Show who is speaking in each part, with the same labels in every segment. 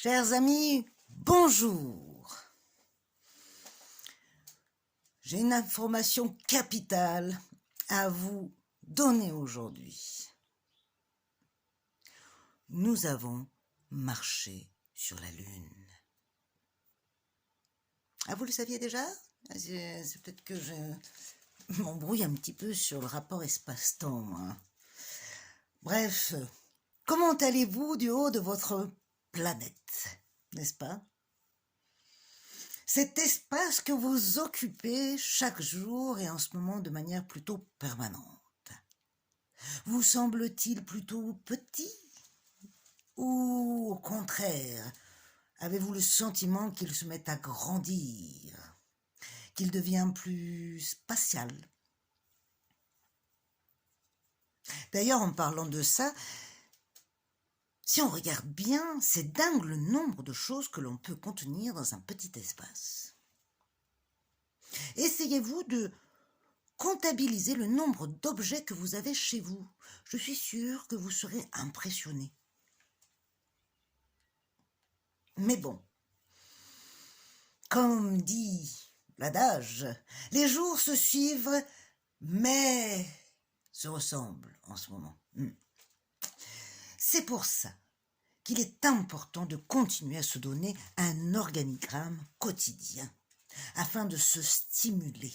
Speaker 1: Chers amis, bonjour. J'ai une information capitale à vous donner aujourd'hui. Nous avons marché sur la Lune. Ah, vous le saviez déjà? C'est peut-être que je m'embrouille un petit peu sur le rapport espace-temps, moi. Bref, comment allez-vous du haut de votre planète, n'est-ce pas? Cet espace que vous occupez chaque jour et en ce moment de manière plutôt permanente, vous semble-t-il plutôt petit? Ou au contraire, avez-vous le sentiment qu'il se met à grandir, qu'il devient plus spatial? D'ailleurs, en parlant de ça, si on regarde bien, c'est dingue le nombre de choses que l'on peut contenir dans un petit espace. Essayez-vous de comptabiliser le nombre d'objets que vous avez chez vous. Je suis sûre que vous serez impressionné. Mais bon, comme dit l'adage, les jours se suivent, mais se ressemblent en ce moment. C'est pour ça qu'il est important de continuer à se donner un organigramme quotidien afin de se stimuler.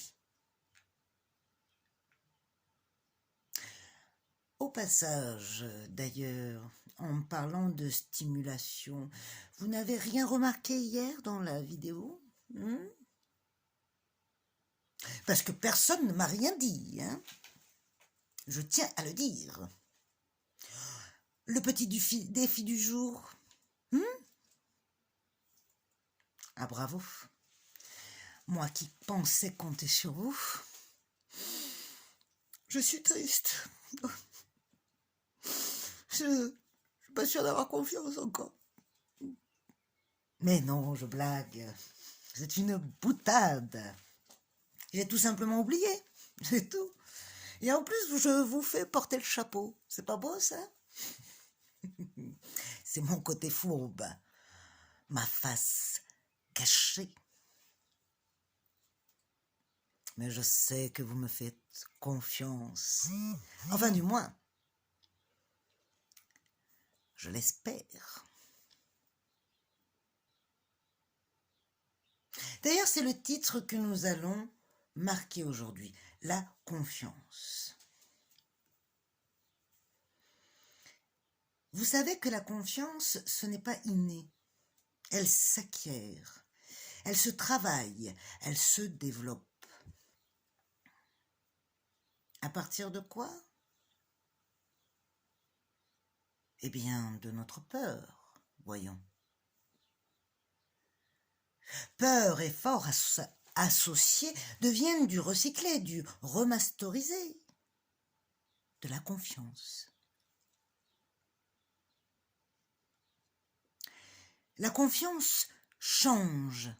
Speaker 1: Au passage, d'ailleurs, en parlant de stimulation, vous n'avez rien remarqué hier dans la vidéo? Parce que personne ne m'a rien dit, hein? Je tiens à le dire. Le petit défi du jour. Ah, bravo. Moi qui pensais compter sur vous, je suis triste. Je suis pas sûre d'avoir confiance encore. Mais non, je blague. C'est une boutade. J'ai tout simplement oublié. C'est tout. Et en plus, je vous fais porter le chapeau. C'est pas beau, ça? C'est mon côté fourbe. Ma face cachée. Mais je sais que vous me faites confiance. Enfin, du moins, je l'espère. D'ailleurs, c'est le titre que nous allons marquer aujourd'hui, la confiance. Vous savez que la confiance, ce n'est pas inné. Elle s'acquiert, elle se travaille, elle se développe. À partir de quoi? Eh bien, de notre peur, voyons. Peur et fort associés deviennent du recyclé, du remasterisé, de la confiance. La confiance change.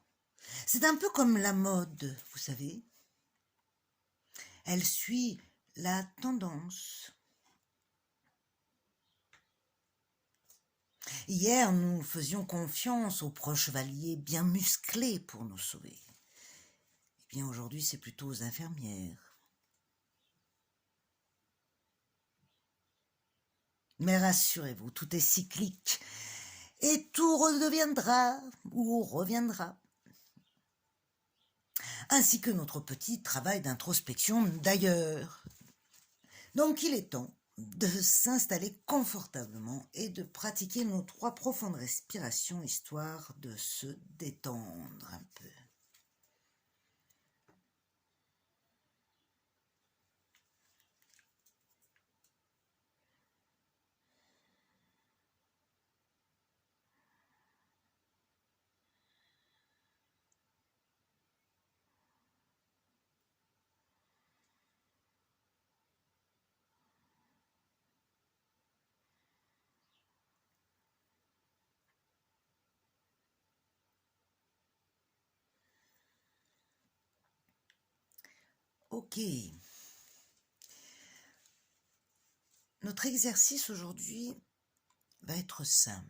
Speaker 1: C'est un peu comme la mode, vous savez. Elle suit la tendance. Hier, nous faisions confiance aux proches chevaliers bien musclés pour nous sauver. Eh bien, aujourd'hui, c'est plutôt aux infirmières. Mais rassurez-vous, tout est cyclique et tout redeviendra ou reviendra. Ainsi que notre petit travail d'introspection d'ailleurs. Donc, il est temps de s'installer confortablement et de pratiquer nos 3 profondes respirations histoire de se détendre un peu. Ok. Notre exercice aujourd'hui va être simple.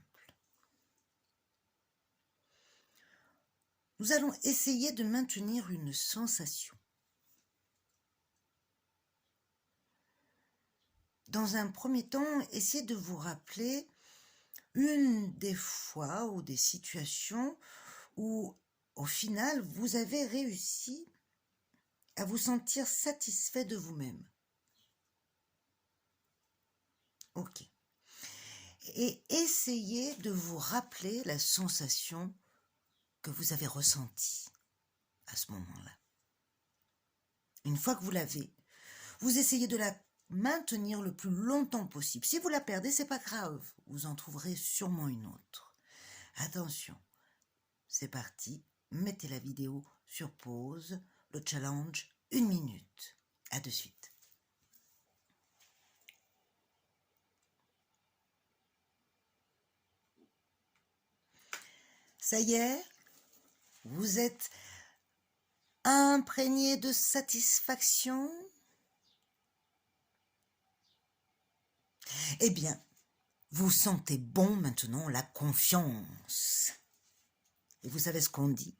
Speaker 1: nous allons essayer de maintenir une sensation. Dans un premier temps, essayez de vous rappeler une des fois ou des situations où, au final, vous avez réussi à vous sentir satisfait de vous-même. Ok. Et essayez de vous rappeler la sensation que vous avez ressentie à ce moment-là. Une fois que vous l'avez, vous essayez de la maintenir le plus longtemps possible. Si vous la perdez, c'est pas grave, vous en trouverez sûrement une autre. Attention, c'est parti, mettez la vidéo sur pause, le challenge, 1 minute. À de suite. Ça y est, vous êtes imprégné de satisfaction? Eh bien, vous sentez bon maintenant la confiance. Et vous savez ce qu'on dit?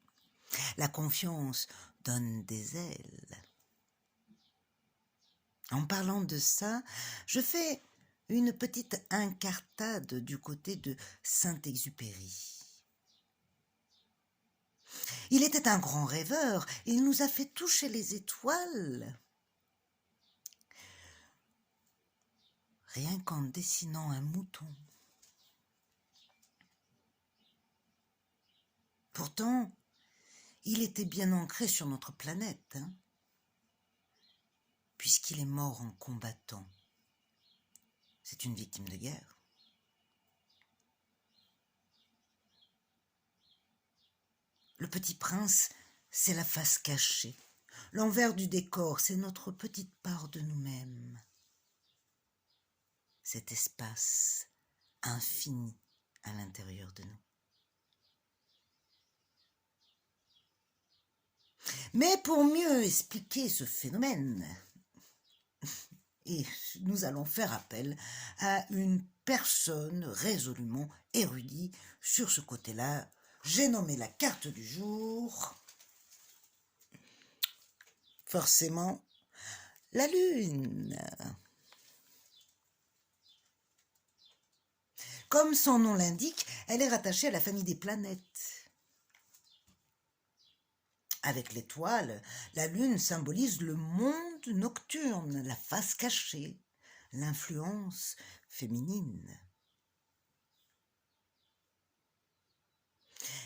Speaker 1: La confiance donne des ailes. En parlant de ça, je fais une petite incartade du côté de Saint-Exupéry. Il était un grand rêveur, il nous a fait toucher les étoiles. Rien qu'en dessinant un mouton. Pourtant, il était bien ancré sur notre planète, puisqu'il est mort en combattant. C'est une victime de guerre. Le Petit Prince, c'est la face cachée. L'envers du décor, c'est notre petite part de nous-mêmes. Cet espace infini à l'intérieur de nous. Mais pour mieux expliquer ce phénomène, et nous allons faire appel à une personne résolument érudite sur ce côté-là. J'ai nommé la carte du jour, forcément, la Lune. Comme son nom l'indique, elle est rattachée à la famille des planètes. Avec l'étoile, la Lune symbolise le monde nocturne, la face cachée, l'influence féminine.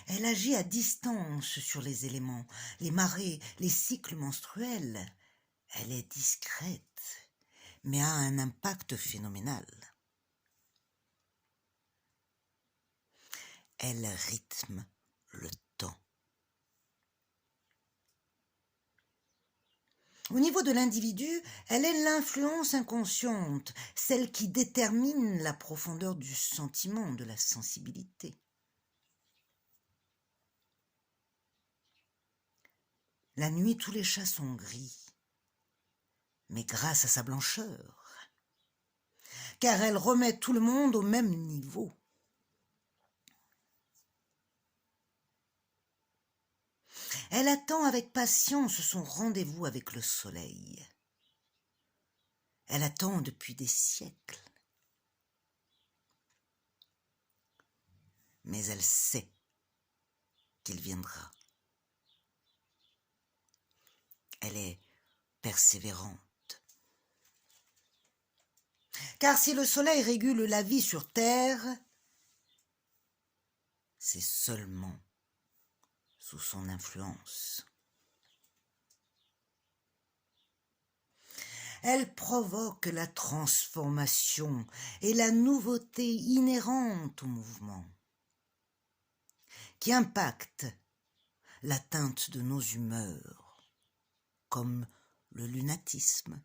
Speaker 1: Elle agit à distance sur les éléments, les marées, les cycles menstruels. Elle est discrète, mais a un impact phénoménal. Elle rythme le temps. Au niveau de l'individu, elle est l'influence inconsciente, celle qui détermine la profondeur du sentiment, de la sensibilité. La nuit, tous les chats sont gris, mais grâce à sa blancheur, car elle remet tout le monde au même niveau. Elle attend avec patience son rendez-vous avec le soleil. Elle attend depuis des siècles. Mais elle sait qu'il viendra. Elle est persévérante. Car si le soleil régule la vie sur Terre, c'est seulement sous son influence. Elle provoque la transformation et la nouveauté inhérente au mouvement, qui impacte la teinte de nos humeurs, comme le lunatisme.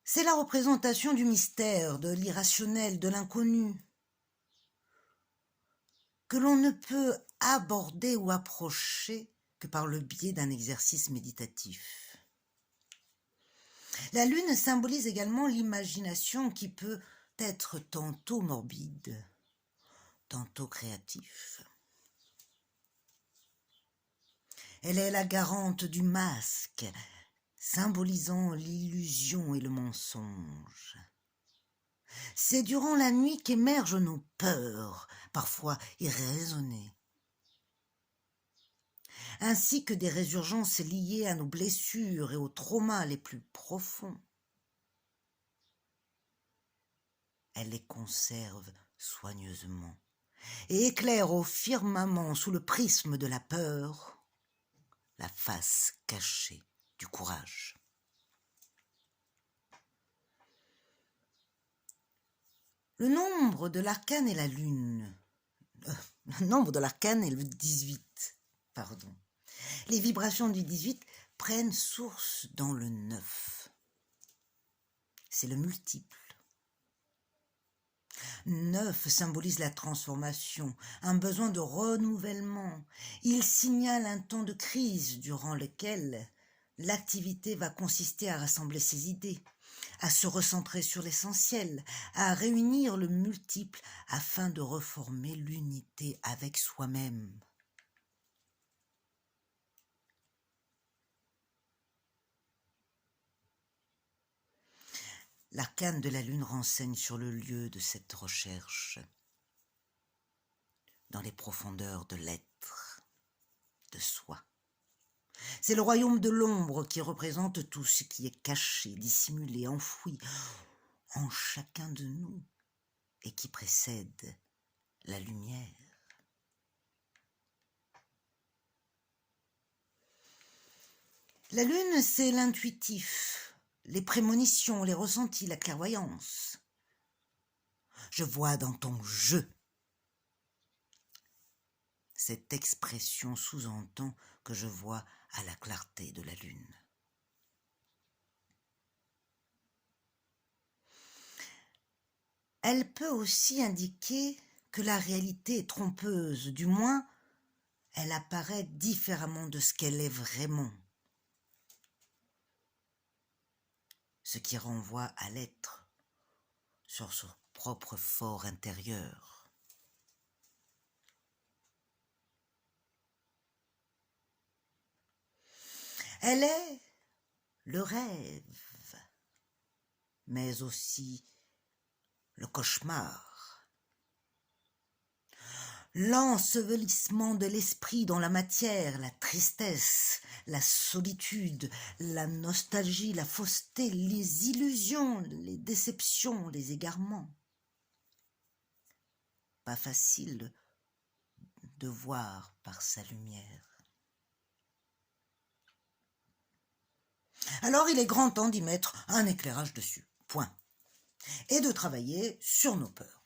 Speaker 1: C'est la représentation du mystère, de l'irrationnel, de l'inconnu, que l'on ne peut aborder ou approcher que par le biais d'un exercice méditatif. La lune symbolise également l'imagination qui peut être tantôt morbide, tantôt créatif. Elle est la garante du masque, symbolisant l'illusion et le mensonge. C'est durant la nuit qu'émergent nos peurs, parfois irraisonnées, ainsi que des résurgences liées à nos blessures et aux traumas les plus profonds. Elle les conserve soigneusement et éclaire au firmament sous le prisme de la peur la face cachée du courage. Le nombre de l'arcane est la lune. Le nombre de l'arcane est le 18, pardon. Les vibrations du 18 prennent source dans le 9. C'est le multiple. 9 symbolise la transformation, un besoin de renouvellement. Il signale un temps de crise durant lequel l'activité va consister à rassembler ses idées, à se recentrer sur l'essentiel, à réunir le multiple afin de reformer l'unité avec soi-même. L'arcane de la lune renseigne sur le lieu de cette recherche, dans les profondeurs de l'être, de soi. C'est le royaume de l'ombre qui représente tout ce qui est caché, dissimulé, enfoui en chacun de nous et qui précède la lumière. La lune, c'est l'intuitif, les prémonitions, les ressentis, la clairvoyance. Je vois dans ton jeu. Cette expression sous-entend que je vois à la clarté de la lune. Elle peut aussi indiquer que la réalité est trompeuse, du moins, elle apparaît différemment de ce qu'elle est vraiment. Ce qui renvoie à l'être sur son propre fort intérieur. Elle est le rêve, mais aussi le cauchemar. L'ensevelissement de l'esprit dans la matière, la tristesse, la solitude, la nostalgie, la fausseté, les illusions, les déceptions, les égarements. Pas facile de voir par sa lumière. Alors il est grand temps d'y mettre un éclairage dessus, point. Et de travailler sur nos peurs.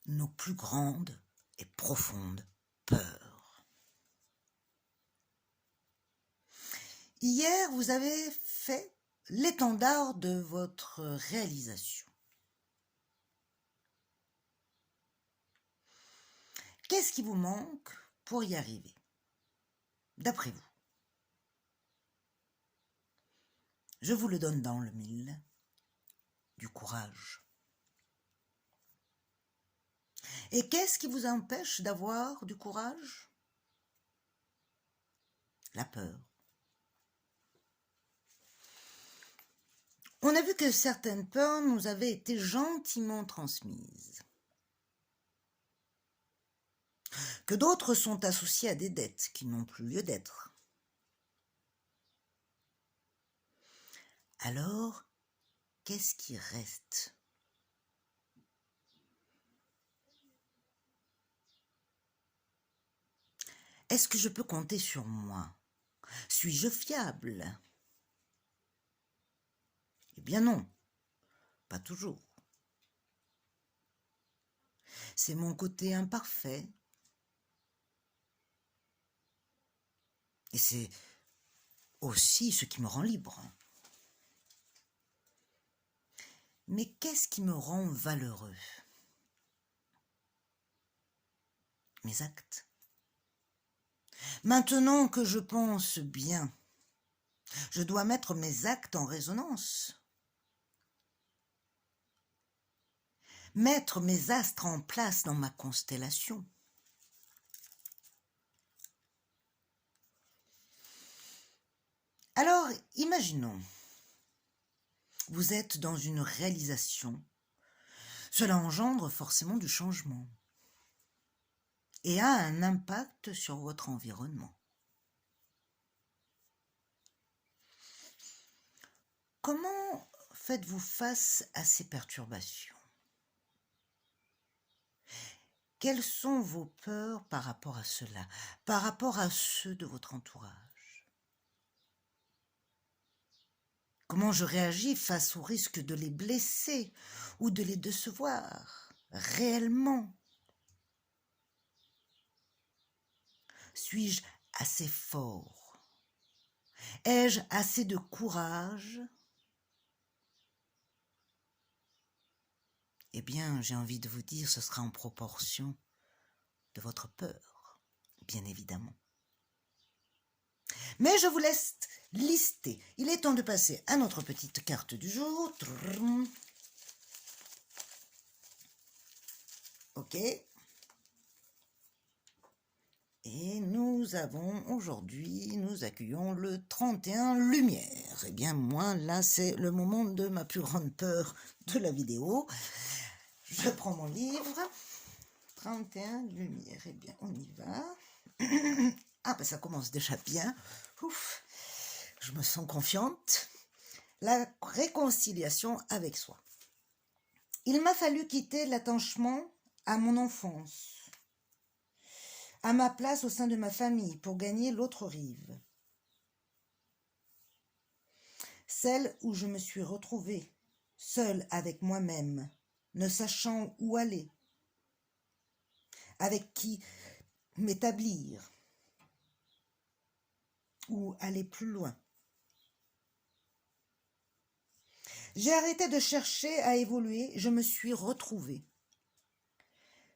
Speaker 1: Nos plus grandes et profondes peurs. Hier, vous avez fait l'étendard de votre réalisation. Qu'est-ce qui vous manque pour y arriver, d'après vous? Je vous le donne dans le mille. Du courage. Et qu'est-ce qui vous empêche d'avoir du courage? La peur. On a vu que certaines peurs nous avaient été gentiment transmises, que d'autres sont associées à des dettes qui n'ont plus lieu d'être. Alors, qu'est-ce qui reste? Est-ce que je peux compter sur moi? Suis-je fiable? Eh bien non, pas toujours. C'est mon côté imparfait. Et c'est aussi ce qui me rend libre. Mais qu'est-ce qui me rend valeureux? Mes actes. Maintenant que je pense bien, je dois mettre mes actes en résonance. mettre mes astres en place dans ma constellation. Alors, imaginons, vous êtes dans une réalisation. Cela engendre forcément du changement et a un impact sur votre environnement. Comment faites-vous face à ces perturbations? Quelles sont vos peurs par rapport à cela, par rapport à ceux de votre entourage? Comment je réagis face au risque de les blesser ou de les décevoir réellement? Suis-je assez fort? Ai-je assez de courage? Eh bien, j'ai envie de vous dire, ce sera en proportion de votre peur, bien évidemment. Mais je vous laisse lister. Il est temps de passer à notre petite carte du jour. Ok. Et nous accueillons le 31 lumière. Eh bien, moi, là, c'est le moment de ma plus grande peur de la vidéo. Je prends mon livre. 31 lumière. Eh bien, on y va. Ah, ben ça commence déjà bien. Ouf, je me sens confiante. La réconciliation avec soi. Il m'a fallu quitter l'attachement à mon enfance, à ma place au sein de ma famille pour gagner l'autre rive. Celle où je me suis retrouvée, seule avec moi-même, ne sachant où aller, avec qui m'établir ou aller plus loin. J'ai arrêté de chercher à évoluer, je me suis retrouvée.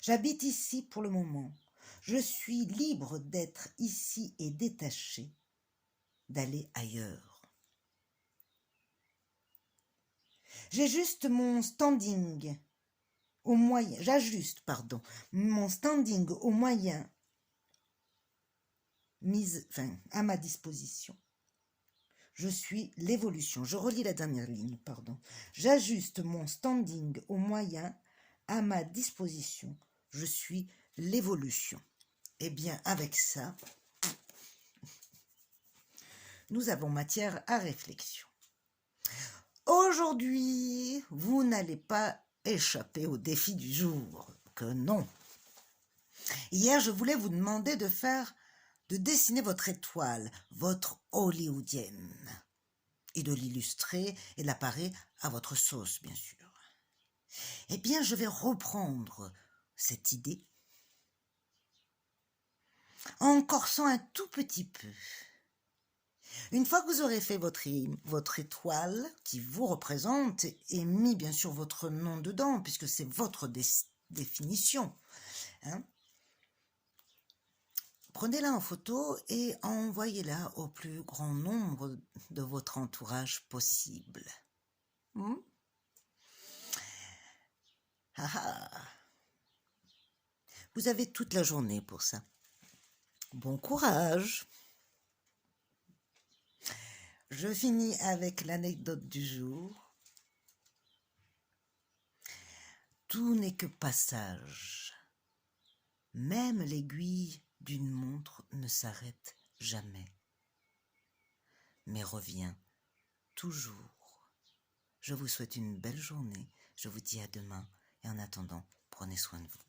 Speaker 1: J'habite ici pour le moment. Je suis libre d'être ici et détachée d'aller ailleurs. J'ajuste mon standing aux moyens à ma disposition. Je suis l'évolution. Je relis la dernière ligne, pardon. J'ajuste mon standing aux moyens à ma disposition. Je suis l'évolution. Eh bien, avec ça, nous avons matière à réflexion. Aujourd'hui, vous n'allez pas échapper au défi du jour, que non. Hier, je voulais vous demander de dessiner votre étoile, votre hollywoodienne, et de l'illustrer et de l'apparaître à votre sauce, bien sûr. Eh bien, je vais reprendre cette idée en corsant un tout petit peu. Une fois que vous aurez fait votre étoile qui vous représente et mis bien sûr votre nom dedans, puisque c'est votre définition, hein, prenez-la en photo et envoyez-la au plus grand nombre de votre entourage possible. Vous avez toute la journée pour ça. Bon courage! Je finis avec l'anecdote du jour. Tout n'est que passage. Même l'aiguille d'une montre ne s'arrête jamais, mais revient toujours. Je vous souhaite une belle journée. Je vous dis à demain et en attendant, prenez soin de vous.